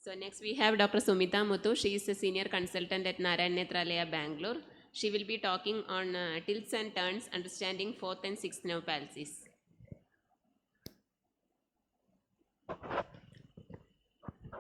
So next we have Dr. Sumitha Muthu. She is a senior consultant at Narayan Nethralaya, Bangalore. She will be talking on tilts and turns, understanding fourth and sixth nerve palsies.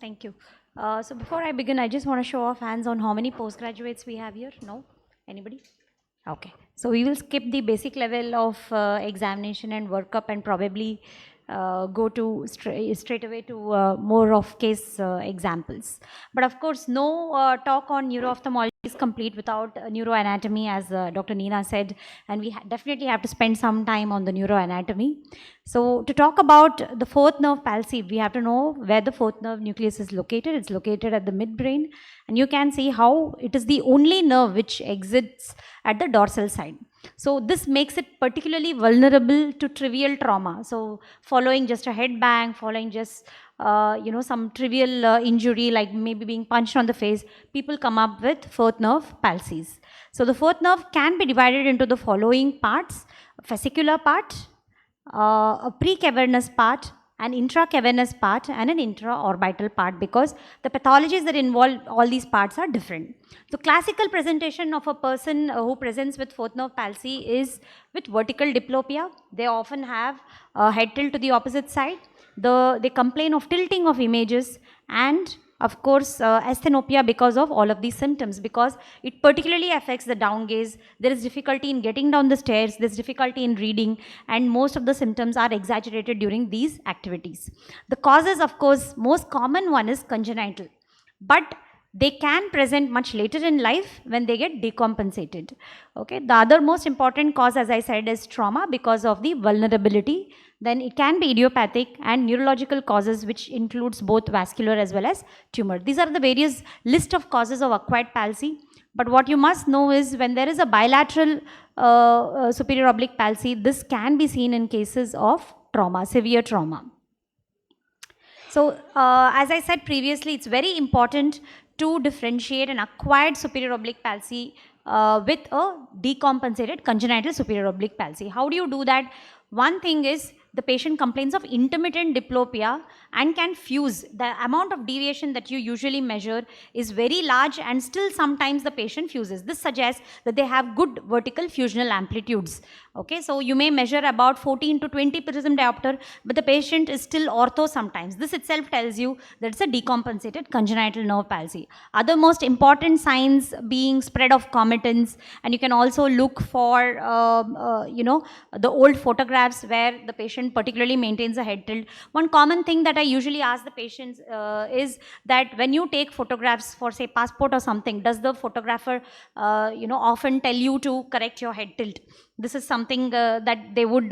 Thank you. So before I begin, I just want to show off hands on how many postgraduates we have here. No? Anybody? Okay. So we will skip the basic level of examination and workup and probably go to straight away to more of case examples. But of course, no talk on neuro-ophthalmology is complete without neuroanatomy, as Dr. Neena said, and we definitely have to spend some time on the neuroanatomy. So to talk about the fourth nerve palsy, we have to know where the fourth nerve nucleus is located. It's located at the midbrain, and you can see how it is the only nerve which exits at the dorsal side. So this makes it particularly vulnerable to trivial trauma. So following just a head bang, following just some trivial injury like maybe being punched on the face, people come up with fourth nerve palsies. So the fourth nerve can be divided into the following parts: a fascicular part, a precavernous part, an intracavernous part, and an intraorbital part, because the pathologies that involve all these parts are different. So classical presentation of a person who presents with fourth nerve palsy is with vertical diplopia. They often have a head tilt to the opposite side. They complain of tilting of images, and of course asthenopia because of all of these symptoms, because it particularly affects the down gaze. There is difficulty in getting down the stairs, there is difficulty in reading, and most of the symptoms are exaggerated during these activities. The causes, of course, most common one is congenital, but they can present much later in life when they get decompensated. Okay, the other most important cause, as I said, is trauma because of the vulnerability. Then it can be idiopathic and neurological causes, which includes both vascular as well as tumor. These are the various list of causes of acquired palsy. But what you must know is when there is a bilateral superior oblique palsy, this can be seen in cases of trauma, severe trauma. So as I said previously, it's very important to differentiate an acquired superior oblique palsy with a decompensated congenital superior oblique palsy. How do you do that? One thing is the patient complains of intermittent diplopia and can fuse. The amount of deviation that you usually measure is very large, and still sometimes the patient fuses. This suggests that they have good vertical fusional amplitudes. Okay, so you may measure about 14 to 20 prism diopter, but the patient is still ortho sometimes. This itself tells you that it's a decompensated congenital nerve palsy. Other most important signs being spread of cometons, and you can also look for the old photographs where the patient particularly maintains a head tilt. One common thing that I usually ask the patients is that when you take photographs for, say, passport or something, does the photographer often tell you to correct your head tilt? This is something that they would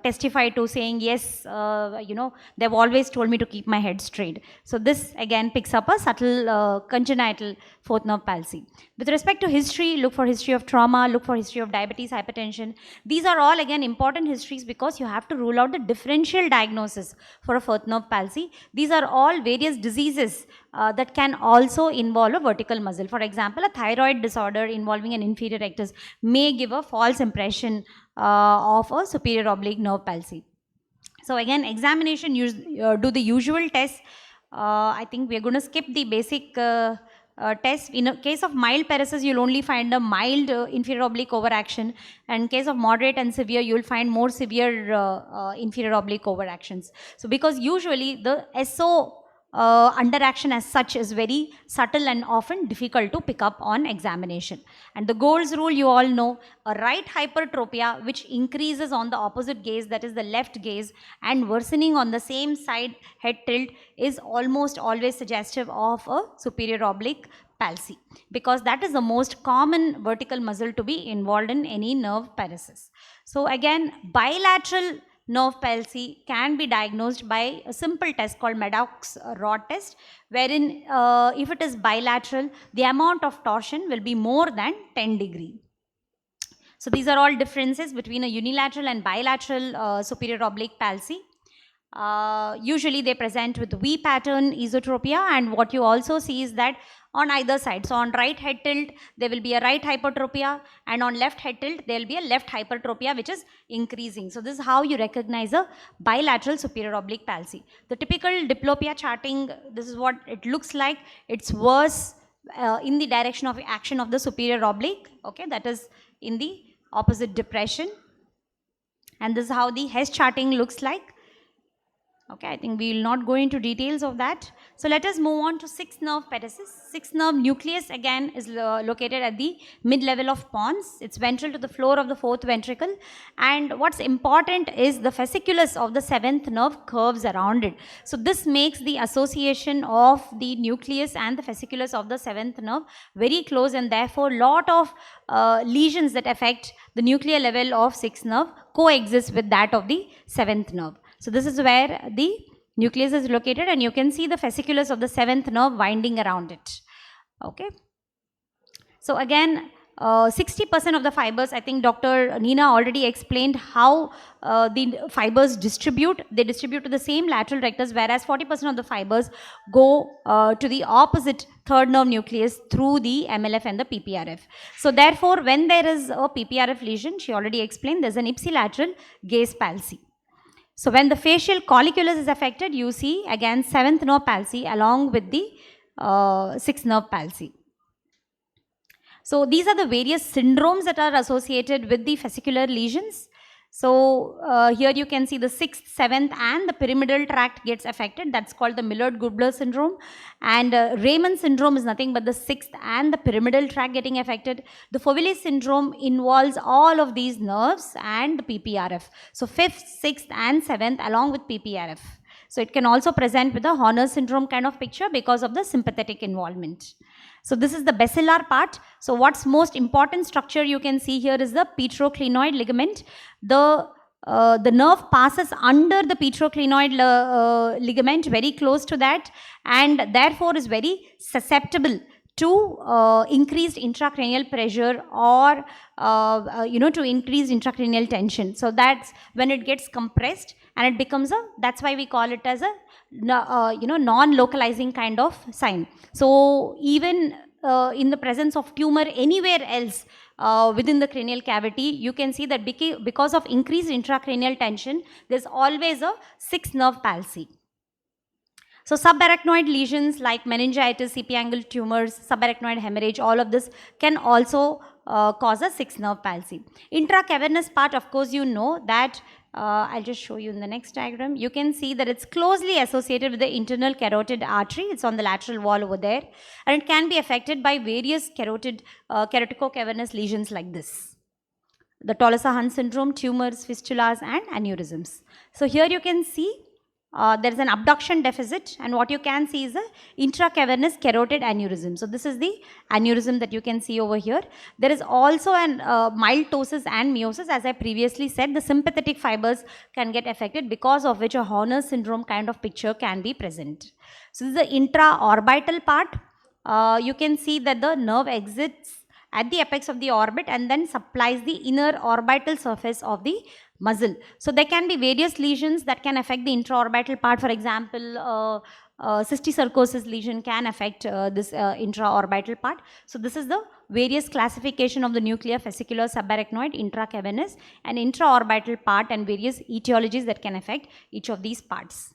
testify to, saying yes, they've always told me to keep my head straight. So this again picks up a subtle congenital fourth nerve palsy. With respect to history, look for history of trauma, look for history of diabetes, hypertension. These are all again important histories because you have to rule out the differential diagnosis for a fourth nerve palsy. These are all various diseases that can also involve a vertical muscle. For example, a thyroid disorder involving an inferior rectus may give a false impression of a superior oblique nerve palsy. So again, examination, do the usual tests. I think we are going to skip the basic test. In a case of mild paresis, you'll only find a mild inferior oblique overaction, and in case of moderate and severe, you'll find more severe inferior oblique overactions. So because usually the SO underaction as such is very subtle and often difficult to pick up on examination. And the Gold's rule, you all know, a right hypertropia which increases on the opposite gaze, that is the left gaze, and worsening on the same side head tilt is almost always suggestive of a superior oblique palsy, because that is the most common vertical muscle to be involved in any nerve paresis. So again, bilateral nerve palsy can be diagnosed by a simple test called Maddox rod test, wherein if it is bilateral, the amount of torsion will be more than 10 degree. So these are all differences between a unilateral and bilateral superior oblique palsy. Usually they present with V pattern esotropia, and what you also see is that on either side. So on right head tilt, there will be a right hypertropia, and on left head tilt, there will be a left hypertropia which is increasing. So this is how you recognize a bilateral superior oblique palsy. The typical diplopia charting, this is what it looks like. It's worse in the direction of action of the superior oblique, okay, that is in the opposite depression. And this is how the Hess charting looks like. Okay, I think we will not go into details of that. So let us move on to sixth nerve petasis. Sixth nerve nucleus again is located at the mid-level of pons. It's ventral to the floor of the fourth ventricle. And what's important is the fasciculus of the seventh nerve curves around it. So this makes the association of the nucleus and the fasciculus of the seventh nerve very close, and therefore lot of lesions that affect the nuclear level of sixth nerve coexist with that of the seventh nerve. So this is where the nucleus is located, and you can see the fasciculus of the seventh nerve winding around it. Okay. So again, 60% of the fibers, I think Dr. Nina already explained how the fibers distribute. They distribute to the same lateral rectus, whereas 40% of the fibers go to the opposite third nerve nucleus through the MLF and the PPRF. So therefore, when there is a PPRF lesion, she already explained, there's an ipsilateral gaze palsy. So when the facial colliculus is affected, you see again seventh nerve palsy along with the sixth nerve palsy. So these are the various syndromes that are associated with the fascicular lesions. So here you can see the sixth, seventh and the pyramidal tract gets affected. That's called the Millard-Gubler syndrome. And Raymond syndrome is nothing but the sixth and the pyramidal tract getting affected. The Foville syndrome involves all of these nerves and the PPRF. So fifth, sixth and seventh along with PPRF. So it can also present with a Horner syndrome kind of picture because of the sympathetic involvement. So this is the basilar part. So what's most important structure you can see here is the petroclinoid ligament. The nerve passes under the petroclinoid ligament, very close to that, and therefore is very susceptible to increased intracranial pressure or to increased intracranial tension. So that's when it gets compressed and it becomes that's why we call it as a non-localizing kind of sign. So even in the presence of tumor anywhere else within the cranial cavity, you can see that because of increased intracranial tension, there's always a sixth nerve palsy. So subarachnoid lesions like meningitis, epiangle tumors, subarachnoid hemorrhage, all of this can also cause a sixth nerve palsy. Intracavernous part, of course, you know that I'll just show you in the next diagram. You can see that it's closely associated with the internal carotid artery. It's on the lateral wall over there, and it can be affected by various keratoco-cavernous lesions like this. The Tolliver-Hunt syndrome, tumors, fistulas and aneurysms. So here you can see there is an abduction deficit, and what you can see is a intracavernous carotid aneurysm. So this is the aneurysm that you can see over here. There is also an mild ptosis and meiosis. As I previously said, the sympathetic fibers can get affected, because of which a Horner syndrome kind of picture can be present. So this is the intraorbital part. You can see that the nerve exits at the apex of the orbit and then supplies the inner orbital surface of the muscle. So there can be various lesions that can affect the intraorbital part. For example, cysticercosis lesion can affect this intraorbital part. So this is the various classification of the nuclear, fascicular, subarachnoid, intracavernous and intraorbital part, and various etiologies that can affect each of these parts.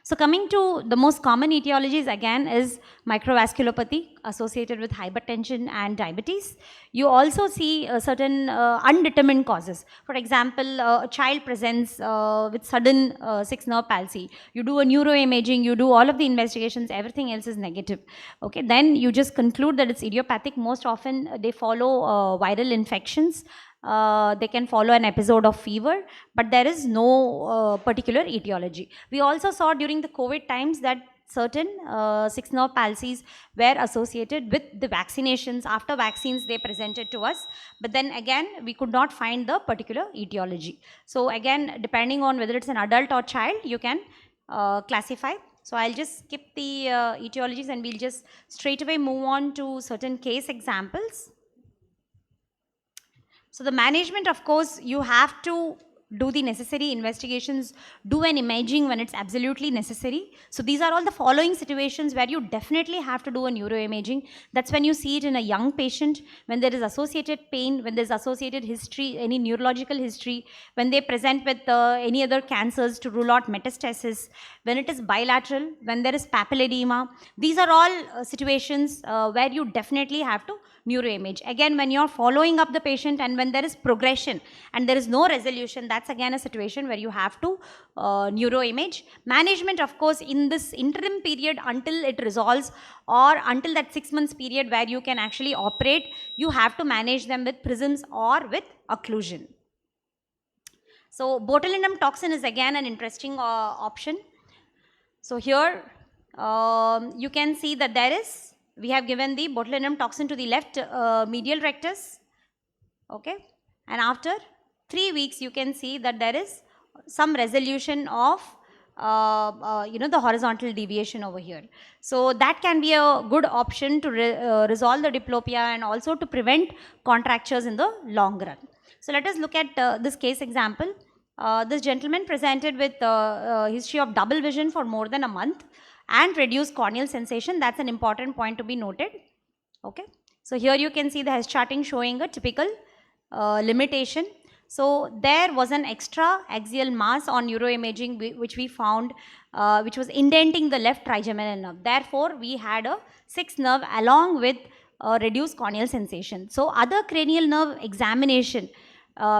So coming to the most common etiologies again is microvasculopathy associated with hypertension and diabetes. You also see certain undetermined causes. For example, a child presents with sudden sixth nerve palsy. You do a neuroimaging, you do all of the investigations, everything else is negative. Okay, then you just conclude that it's idiopathic. Most often they follow viral infections. They can follow an episode of fever, but there is no particular etiology. We also saw during the COVID times that certain sixth nerve palsies were associated with the vaccinations. After vaccines they presented to us, but then again we could not find the particular etiology. So again, depending on whether it's an adult or child, you can classify. So I'll just skip the etiologies and we'll just straight away move on to certain case examples. So the management, of course, you have to do the necessary investigations, do an imaging when it's absolutely necessary. So these are all the following situations where you definitely have to do a neuroimaging. That's when you see it in a young patient, when there is associated pain, when there's associated history, any neurological history, when they present with any other cancers to rule out metastasis, when it is bilateral, when there is papilledema. These are all situations where you definitely have to neuroimage. Again, when you're following up the patient and when there is progression and there is no resolution, that's again a situation where you have to neuroimage. Management, of course, in this interim period until it resolves or until that 6 months period where you can actually operate, you have to manage them with prisms or with occlusion. So botulinum toxin is again an interesting option. So here you can see that we have given the botulinum toxin to the left medial rectus, okay, and after 3 weeks you can see that there is some resolution of the horizontal deviation over here. So that can be a good option to resolve the diplopia and also to prevent contractures in the long run. So let us look at this case example. This gentleman presented with history of double vision for more than a month and reduced corneal sensation. That's an important point to be noted. Okay. So here you can see the Hess charting showing a typical limitation. So there was an extra axial mass on neuroimaging which we found which was indenting the left trigeminal nerve. Therefore, we had a 6th nerve along with reduced corneal sensation. So other cranial nerve examination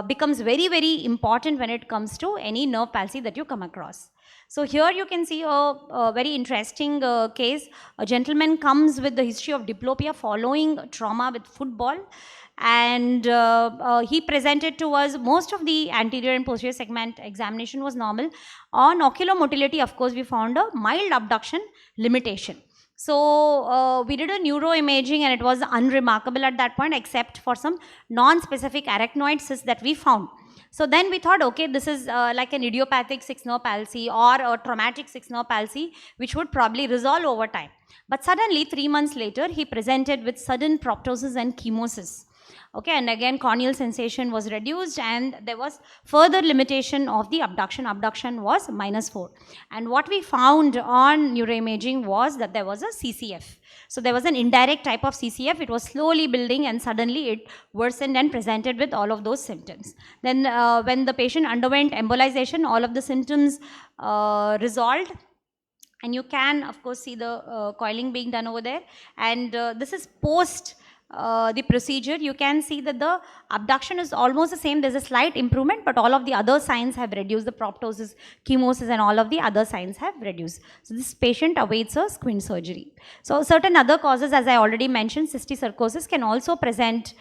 becomes very, very important when it comes to any nerve palsy that you come across. So here you can see a very interesting case. A gentleman comes with the history of diplopia following trauma with football, and he presented to us. Most of the anterior and posterior segment examination was normal. On oculomotility, of course, we found a mild abduction limitation. So we did a neuroimaging and it was unremarkable at that point except for some non-specific arachnoid cysts that we found. So then we thought, okay, this is like an idiopathic 6th nerve palsy or a traumatic 6th nerve palsy which would probably resolve over time. But suddenly 3 months later he presented with sudden proptosis and chemosis. Okay, and again corneal sensation was reduced and there was further limitation of the abduction. Abduction was -4. And what we found on neuroimaging was that there was a CCF. So there was an indirect type of CCF. It was slowly building and suddenly it worsened and presented with all of those symptoms. Then when the patient underwent embolization, all of the symptoms resolved. And you can, of course, see the coiling being done over there. And this is post the procedure. You can see that the abduction is almost the same. There's a slight improvement, but all of the other signs have reduced. The proptosis, chemosis, and all of the other signs have reduced. So this patient awaits a squint surgery. So certain other causes, as I already mentioned, cysticercosis can also present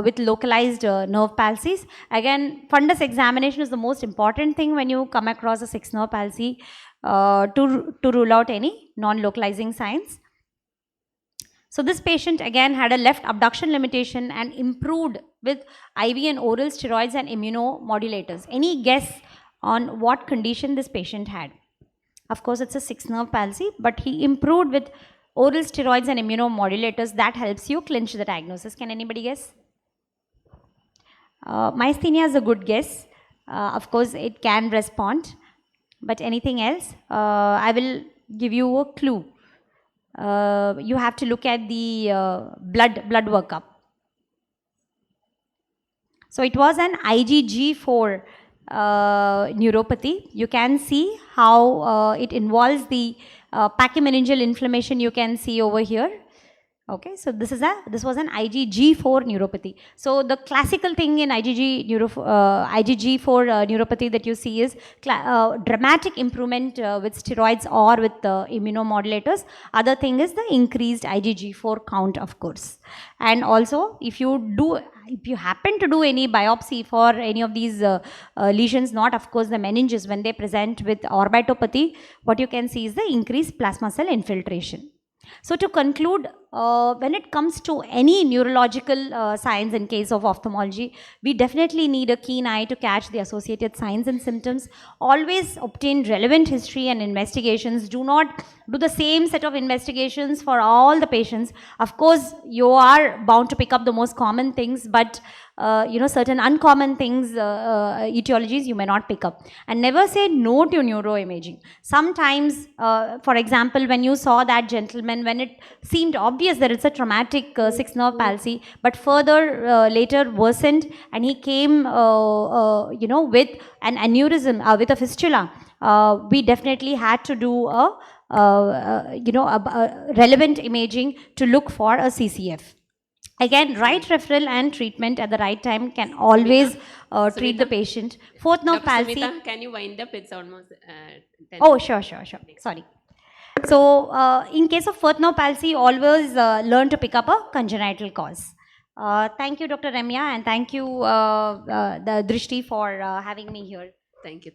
with localized nerve palsies. Again, fundus examination is the most important thing when you come across a 6th nerve palsy to rule out any non-localizing signs. So this patient again had a left abduction limitation and improved with IV and oral steroids and immunomodulators. Any guess on what condition this patient had? Of course, it's a 6th nerve palsy, but he improved with oral steroids and immunomodulators. That helps you clinch the diagnosis. Can anybody guess? Myasthenia is a good guess. Of course, it can respond. But anything else? I will give you a clue. You have to look at the blood workup. So it was an IgG4 neuropathy. You can see how it involves the pachymeningeal inflammation. You can see over here. Okay, so this was an IgG4 neuropathy. So the classical thing in IgG4 neuropathy that you see is dramatic improvement with steroids or with immunomodulators. Other thing is the increased IgG4 count, of course. And also, if you happen to do any biopsy for any of these lesions, not of course the meninges, when they present with orbitopathy, what you can see is the increased plasma cell infiltration. So to conclude, when it comes to any neurological signs in case of ophthalmology, we definitely need a keen eye to catch the associated signs and symptoms. Always obtain relevant history and investigations. Do not do the same set of investigations for all the patients. Of course, you are bound to pick up the most common things, but certain uncommon things, etiologies you may not pick up. And never say no to neuroimaging. Sometimes, for example, when you saw that gentleman, when it seemed obvious that it's a traumatic sixth nerve palsy, but further later worsened, and he came, with an aneurysm, with a fistula, we definitely had to do a relevant imaging to look for a CCF. Again, right referral and treatment at the right time can always treat the patient. Fourth nerve Dr. palsy. Sumitha, can you wind up? It's almost 10. Oh, sure. Sorry. So, in case of fourth nerve palsy, always learn to pick up a congenital cause. Thank you, Dr. Ramya, and thank you, the Drishti, for having me here. Thank you.